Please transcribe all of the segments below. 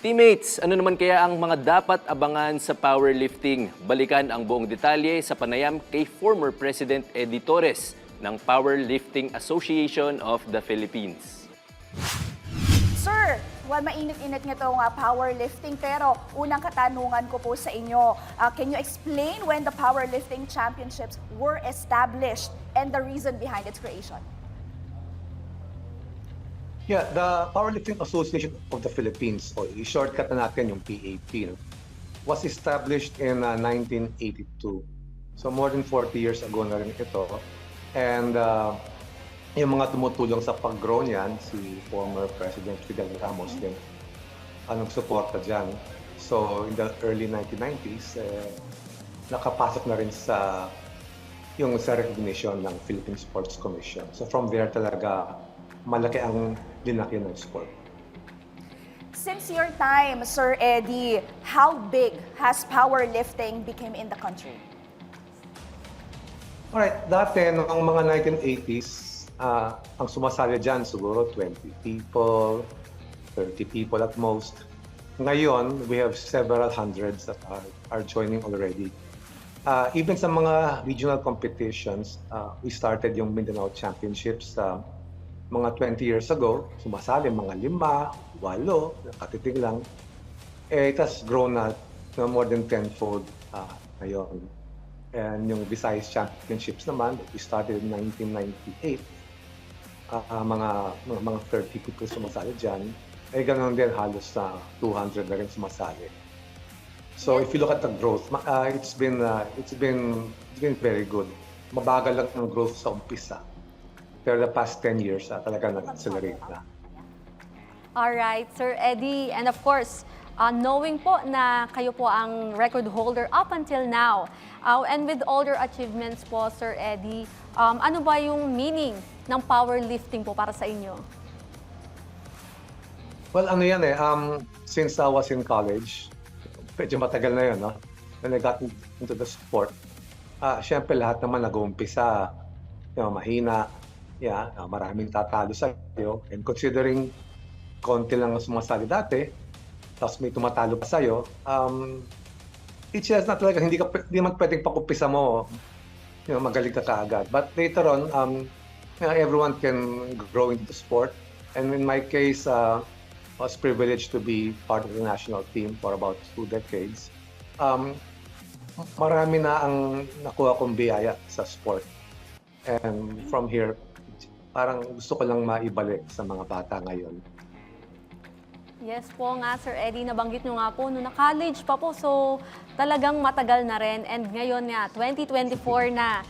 Teammates, ano naman kaya ang mga dapat abangan sa powerlifting? Balikan ang buong detalye sa panayam kay former President Eddie Torres ng Powerlifting Association of the Philippines. Sir, mainit-init nga itong powerlifting pero unang katanungan ko po sa inyo, can you explain when the Powerlifting Championships were established and the reason behind its creation? Yeah, the Powerlifting Association of the Philippines, o i-shortcut na natin yung PAP, was established in 1982. So more than 40 years ago na rin ito. And yung mga tumutulong sa pag-grow niyan, si former President Fidel Ramos din, anong suporta dyan. So in the early 1990s, nakapasok na rin sa recognition ng Philippine Sports Commission. So from there talaga, malaki ang linaki ng sport. Since your time, Sir Eddie, how big has powerlifting become in the country? Alright, dati noong mga 1980s, ang sumasali dyan siguro 20 people, 30 people at most. Ngayon, we have several hundreds that are joining already. Even sa mga regional competitions, we started yung Mindanao Championships mga 20 years ago, sumasali mga 5, 8, nakatitig lang. It has grown na more than tenfold ngayon. And yung Visayas Championships naman, we started in 1998. Mga 30 people sumasali dyan. Ganoon din halos na 200 na rin sumasali. So if you look at the growth, it's been very good. Mabagal lang ang growth sa umpisa. Pero the past 10 years, talaga nag-accelerate na. Alright, Sir Eddie. And of course, knowing po na kayo po ang record holder up until now, and with all your achievements po, Sir Eddie, ano ba yung meaning ng powerlifting po para sa inyo? Well, ano yan since I was in college, medyo matagal na yun, no? When I got into the sport, syempre lahat naman nag-uumpisa, mahina, maraming tatalo sa'yo. And considering konti lang ang sumasali dati, tapos may tumatalo pa sa'yo, it's just not like, hindi man pwedeng pakumpisa mo, magaling ka kaagad. But later on, everyone can grow into the sport. And in my case, I was privileged to be part of the national team for about 2 decades. Marami na ang nakuha kong biyaya sa sport. And from here, parang gusto ko lang maibalik sa mga bata ngayon. Yes po nga, Sir Eddie, nabanggit nyo nga po, na-college pa po, so talagang matagal na rin. And ngayon nga, 2024 na,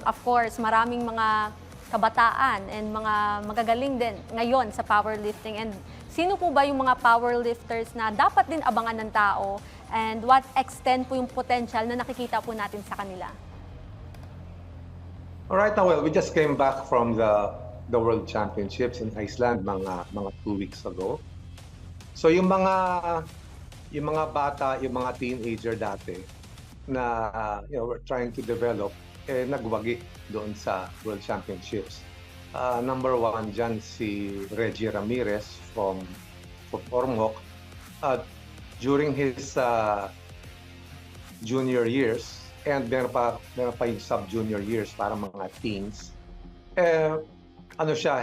of course, maraming mga kabataan and mga magagaling din ngayon sa powerlifting. And sino po ba yung mga powerlifters na dapat din abangan ng tao? And what extent po yung potential na nakikita po natin sa kanila? Alright, well, we just came back from the World Championships in Iceland mga 2 weeks ago. So yung mga bata, yung mga teenager dati na we're trying to develop, nagwagi doon sa World Championships. Number 1 dyan si Reggie Ramirez from Ormoc. During his junior years, and meron pa yung sub-junior years para mga teens.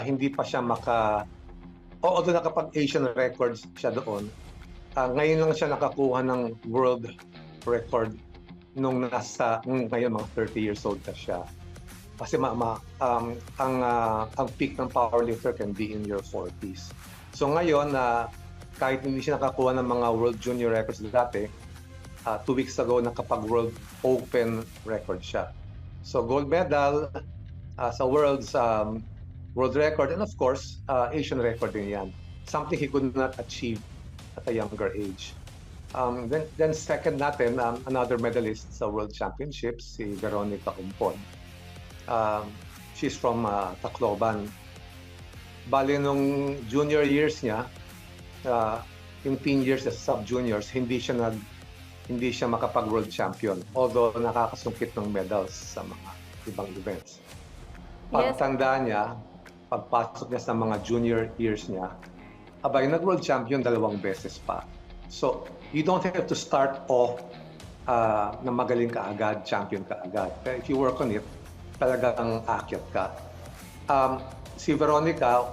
Hindi pa siya although nakapag-Asian records siya doon, ngayon lang siya nakakuha ng world record nung ngayon mga 30 years old na siya. Kasi ang peak ng powerlifter can be in your 40s. So ngayon, kahit hindi siya nakakuha ng mga world junior records dati, 2 weeks ago, nakapag-World Open record siya. So gold medal sa world record, and of course, Asian record din yan. Something he could not achieve at a younger age. Then second natin, another medalist sa World Championships, si Veronica Umpon. She's from Tacloban. Bali, nung junior years niya, yung teen years as sub-juniors, hindi siya makapag-world champion, although nakakasungkit ng medals sa mga ibang events. Pagtanda niya, pagpasok niya sa mga junior years niya, abay, nag-world champion 2 beses pa. So, you don't have to start off na magaling ka agad, champion ka agad. Pero if you work on it, talagang aakyat ka. Si Veronica,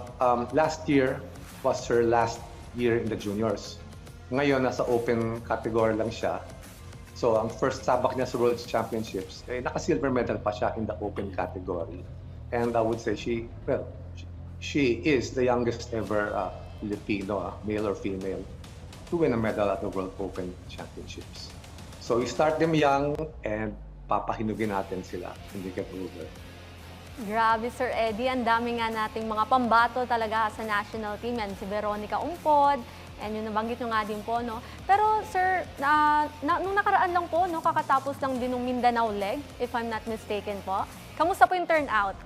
last year was her last year in the juniors. Ngayon, nasa open category lang siya. So, ang first sabak niya sa World Championships, naka-silver medal pa siya in the open category. And I would say she is the youngest ever Filipino, male or female, to win a medal at the World Open Championships. So, we start them young and papahinugin natin sila when they get older. Grabe, Sir Eddie. Ang dami nga nating mga pambato talaga sa national team. Yan, si Veronica Umpod, and yung nabanggit nyo nga din po, no? Pero, Sir, nung nakaraan lang po, no, kakatapos lang din ng Mindanao leg, if I'm not mistaken po. Kamusta po yung turnout?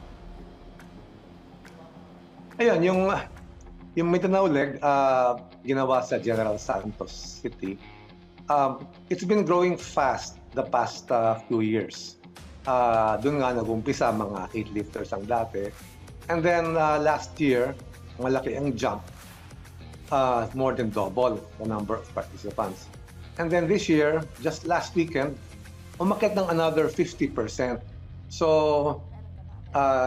Ayun, yung Mindanao leg, ginawa sa General Santos City. It's been growing fast the past few years. Doon nga nag-umpisa, mga 8 lifters ang dati. And then last year, malaki ang jump. More than double the number of participants. And then this year, just last weekend, umakyat ng another 50%. So,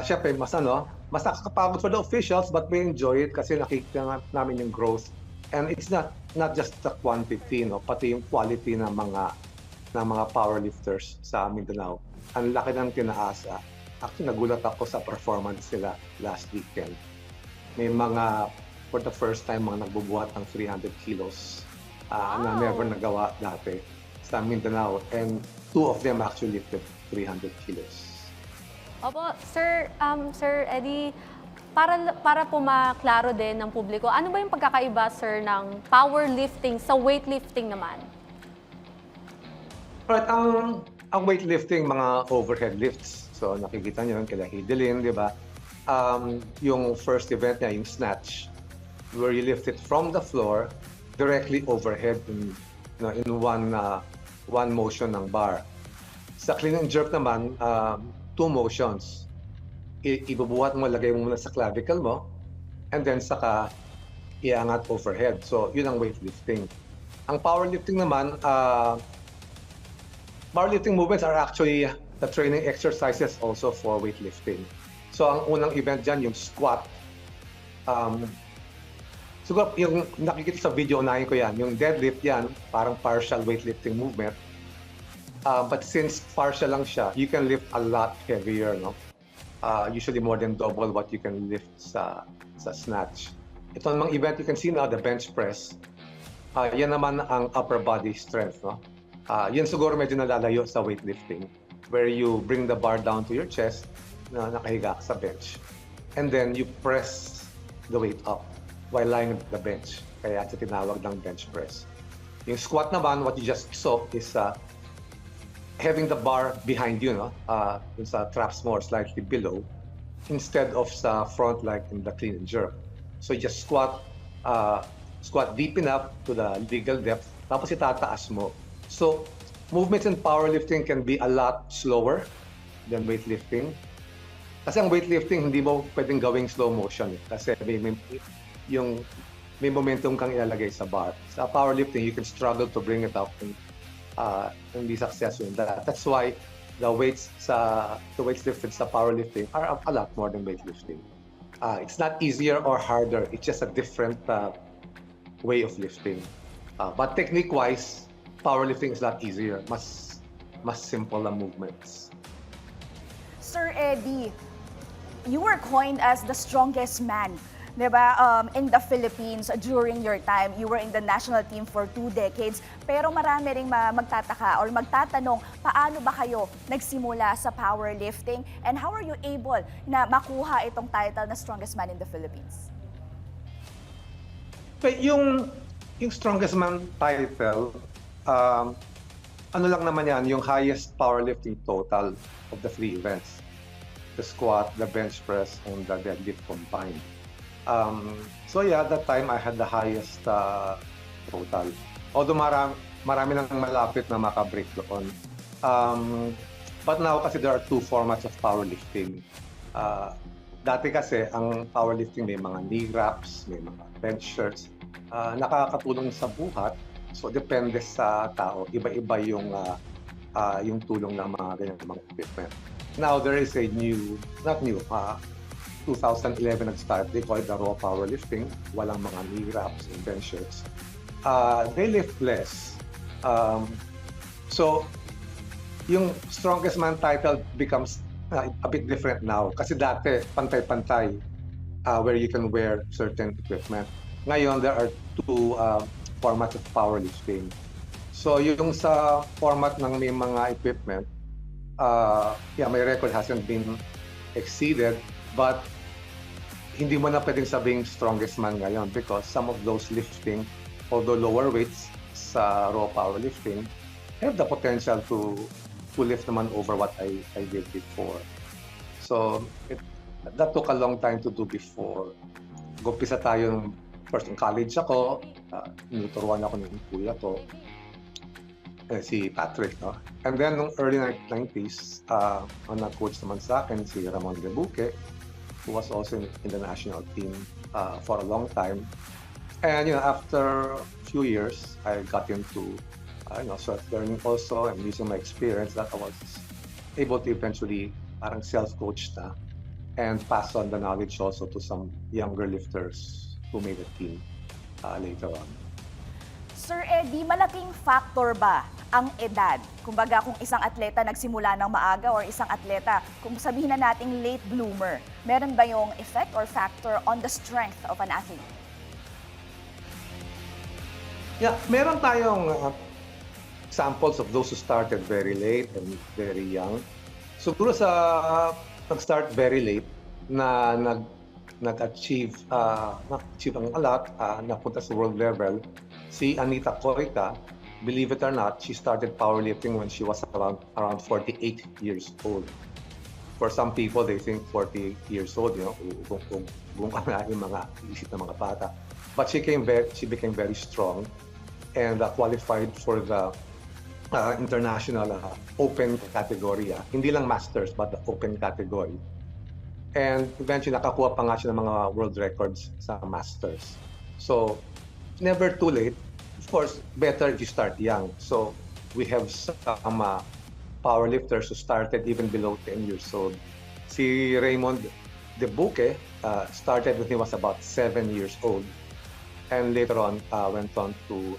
syempre, mas nakakapagod for the officials, but we enjoy it kasi nakikita namin yung growth. And it's not just the quantity, no, pati yung quality ng mga powerlifters sa Mindanao. Ang laki ng tinaasa. Actually, nagulat ako sa performance sila last weekend. May for the first time, mga nagbubuhat ng 300 kilos na never nagawa dati sa Mindanao. And 2 of them actually lifted 300 kilos. Opo, Sir Eddie, para po maklaro din ng publiko, ano ba yung pagkakaiba, Sir, ng powerlifting sa weightlifting naman? Right, ang weightlifting, mga overhead lifts. So nakikita niyo yun kila Hidelin, di ba? Yung first event niya, yung snatch, where you lift it from the floor directly overhead in one motion ng bar. Sa clean and jerk naman, 2 motions. Ibubuhat mo, lagay mo muna sa clavicle mo, and then saka iangat overhead. So yun ang weightlifting. Ang powerlifting naman, powerlifting movements are actually the training exercises also for weightlifting. So ang unang event dyan, yung squat. Siguro yung nakikita sa video, unahin ko yan. Yung deadlift yan, parang partial weightlifting movement. But since partial lang siya, you can lift a lot heavier, no? Usually more than double what you can lift sa snatch. Ito namang event, you can see now the bench press. Yan naman ang upper body strength, no? Yan siguro medyo nalalayo sa weightlifting, where you bring the bar down to your chest, na nakahiga sa bench. And then you press the weight up while lying on the bench. Kaya ito tinawag ng bench press. Yung squat naman, what you just saw is having the bar behind you, no? Yung sa traps more slightly below, instead of sa front like in the clean and jerk. So you just squat deep enough to the legal depth, tapos itataas mo. So, movements in powerlifting can be a lot slower than weightlifting. Kasi ang weightlifting, hindi mo pwedeng gawing slow motion. Kasi may momentum kang ilalagay sa bar. Sa powerlifting, you can struggle to bring it up and be successful in that. That's why the weights lifted sa powerlifting are a lot more than weightlifting. It's not easier or harder. It's just a different way of lifting. But technique-wise, powerlifting is a lot easier, mas simple na movements. Sir Eddie, you were coined as the strongest man, diba, in the Philippines during your time. You were in the national team for 2 decades. Pero marami ring magtataka or magtatanong, paano ba kayo nagsimula sa powerlifting? And how are you able na makuha itong title na strongest man in the Philippines? Okay, yung strongest man title, ano lang naman yan, yung highest powerlifting total of the 3 events. The squat, the bench press, and the deadlift combined. So yeah, at that time, I had the highest total. Although marami nang malapit na makabreak doon. But now, kasi there are 2 formats of powerlifting. Dati kasi, ang powerlifting may mga knee wraps, may mga bench shirts, nakakatulong sa buhat. So, depende sa tao. Iba-iba yung tulong ng mga ganyan mga equipment. Now, there is a new, not new, 2011 nag-start. They call it the raw powerlifting. Walang mga knee wraps and bench shirts. They lift less. So, yung strongest man title becomes a bit different now. Kasi dati, pantay-pantay where you can wear certain equipment. Ngayon, there are two formats of powerlifting. So, yung sa format ng may mga equipment, my record hasn't been exceeded, but hindi mo na pwedeng sabing strongest man ngayon because some of those lifting, although lower weights sa raw powerlifting, have the potential to lift naman over what I did before. So, that took a long time to do before. Gumpisa tayo first in college ako, tinuturuan ako ng kuya ko, si Patrick, no? And then, nung early 90s, ang nag-coach naman sa akin, si Ramon Debuque, who was also in the national team for a long time. And, after a few years, I got into sort of learning also and using my experience that I was able to eventually parang self-coach na and pass on the knowledge also to some younger lifters who made the team later on. Sir Eddie, malaking factor ba ang edad? Kumbaga kung isang atleta nagsimula ng maaga or isang atleta, kung sabihin na nating late bloomer, meron ba yung effect or factor on the strength of an athlete? Yeah, meron tayong examples of those who started very late and very young. Siguro sa nag-start very late na nag-achieve ang a lot, napunta sa world level, si Anita Koita, believe it or not, she started powerlifting when she was around 48 years old. For some people, they think 48 years old, kung ano yung mga isip ng mga bata. But she became very strong and qualified for the international open category. Hindi lang masters, but the open category. And eventually, nakakuha pa nga siya ng mga world records sa masters. So, never too late. Of course, better if you start young. So, we have some powerlifters who started even below 10 years old. Si Raymond Debuque started when he was about 7 years old. And later on, went on to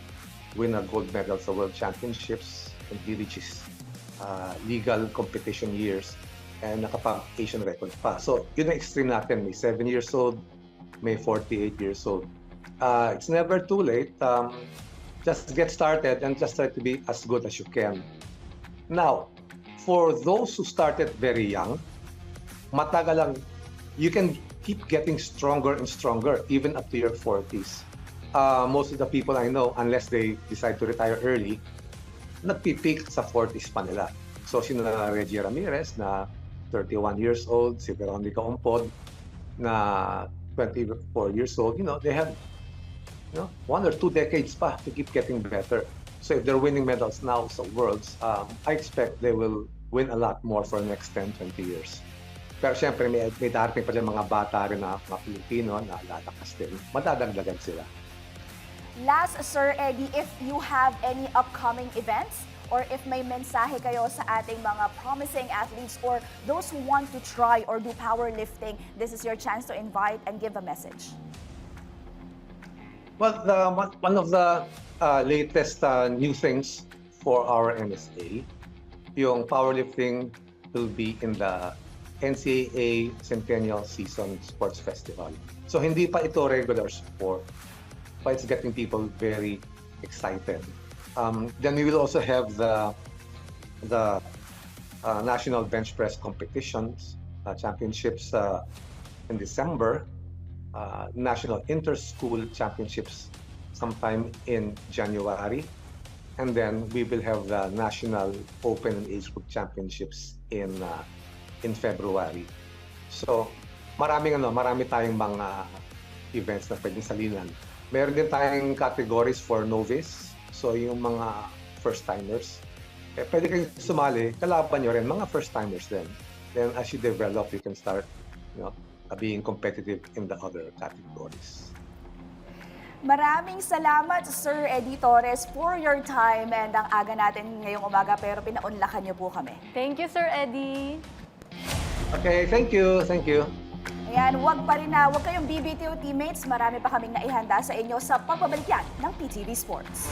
win a gold medal sa World Championships and he reaches legal competition years and nakapag-Asian record pa. So, yun ang extreme natin. May 7 years old, may 48 years old. It's never too late. Just get started and just try to be as good as you can. Now, for those who started very young, matagal lang, you can keep getting stronger and stronger even up to your 40s. Most of the people I know, unless they decide to retire early, nagpipeak sa 40s pa nila. So, sino na Reggie Ramirez na 31 years old, si Veronica Ompod na 24 years old, they have 1 or 2 decades pa to keep getting better. So, if they're winning medals now sa Worlds, I expect they will win a lot more for the next 10, 20 years. Pero syempre, may darating pa rin mga bata rin na mga Pilipino na lalakas din. Madadagdagan sila. Last, Sir Eddie, if you have any upcoming events or if may mensahe kayo sa ating mga promising athletes or those who want to try or do powerlifting, this is your chance to invite and give a message. Well, one of the latest new things for our NSA, yung powerlifting will be in the NCAA Centennial Season Sports Festival. So hindi pa ito regular sport, but it's getting people very excited. Then we will also have the National Bench Press Competitions, championships in December, National Inter-School Championships sometime in January, and then we will have the National Open and Age Group Championships in February. So, marami tayong mga events na pwedeng salinan. Meron din tayong categories for novice. So, yung mga first-timers. Pwede kayong sumali, kalaban nyo rin, mga first-timers din. Then, as you develop, you can start, being competitive in the other categories. Maraming salamat, Sir Eddie Torres, for your time. And ang aga natin ngayong umaga, pero pinaunlakan niyo po kami. Thank you, Sir Eddie. Okay, thank you. Thank you. Ayan, huwag kayong BBTO teammates. Marami pa kaming naihanda sa inyo sa pagbabalik yan ng PTV Sports.